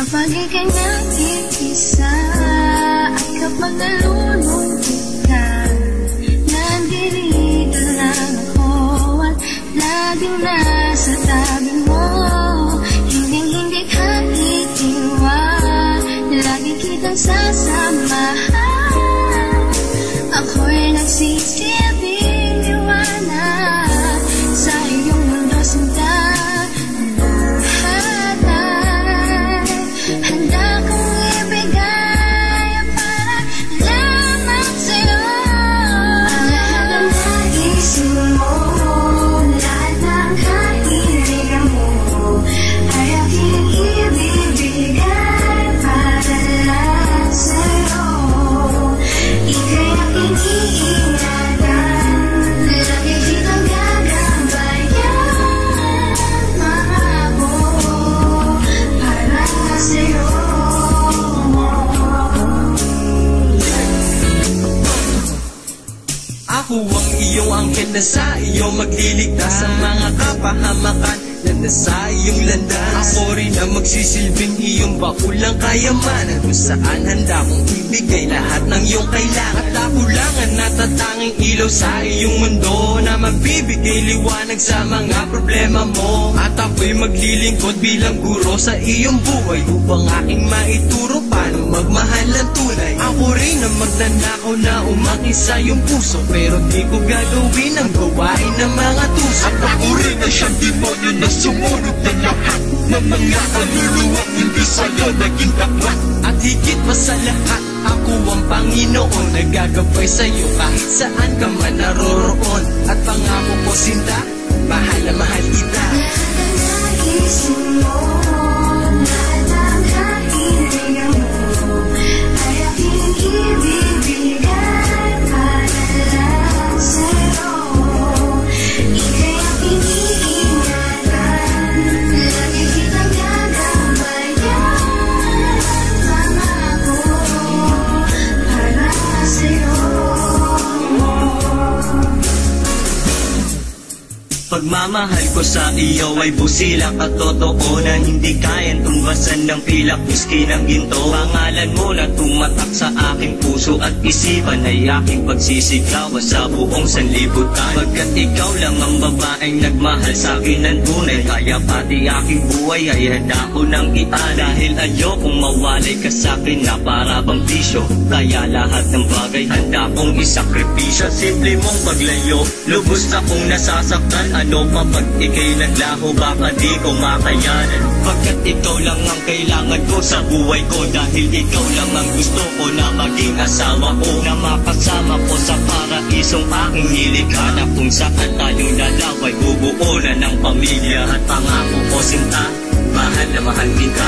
Kapag ika'y nag-iisa at kapag nalulungkot ka, nandito lang ako at laging nasa tabi mo. Hindi ka iiwan, lagi kitang sasamahan. Ako'y nagsisilbing liwanag sa iyong mundo, sinta. Ako ang iyong anghel na sa iyo magliligtas sa mga kapahamakan na nasa iyong landas. Ako rin ang magsisilbing iyong bakulang kayamanan, kung saan handa kong ibigay lahat ng iyong kailangan. At ako lang ang natatanging ilaw sa iyong mundo na magbibigay liwanag sa mga problema mo. At ako'y maglilingkod bilang guro sa iyong buhay upang aking maituro paano magmahal ng tunay. Ako rin ang magnanakaw na umakit sa iyong puso, pero di ko gagawin ang gawain ng mga tuso. At ako rin ang siyang demonyo na sumunod na lahat ng mga kaluluwang hindi sa'yo naging dapat. At higit pa sa lahat, ako ang Panginoon na gagabay sa'yo kahit saan ka man naroroon. At pangako ko, sinta, mahal na mahal kita. Lahat ng nagising mo, lahat ng kahilingan mo, ay aking ibibigay para lang sa'yo. Ika'y aking iingatan, lagi kitang gagabayan. Pangako para sa'yo. Pagmamahal ko sa iyo ay busilak at totoo na hindi kayang tumbasan ng pilak miski ng ginto. Pangalan mo na tumatak sa aking puso at isipan ay aking pagsisigawan sa buong sanlibutan. Pagkat ikaw lang ang babaeng nagmahal sa akin ng tunay, kaya pati aking buhay ay handa ko nang iaan. Dahil ayokong mawalay ka sa akin na para bang bisyo, kaya lahat ng bagay handa kong isakripisyo. Simple mong paglayo, lubos akong nasasaktan. Ano pa pag ika'y naglaho, baka di ko makayanan. Pagkat ikaw lang ang kailangan ko sa buhay ko, dahil ikaw lang ang gusto ko na maging asawa ko, na makasama ko sa paraisong aking nilikha, na kung saan tayong lalaway bubuo na ng pamilya. At pangako ko, sinta, mahal na mahal kita.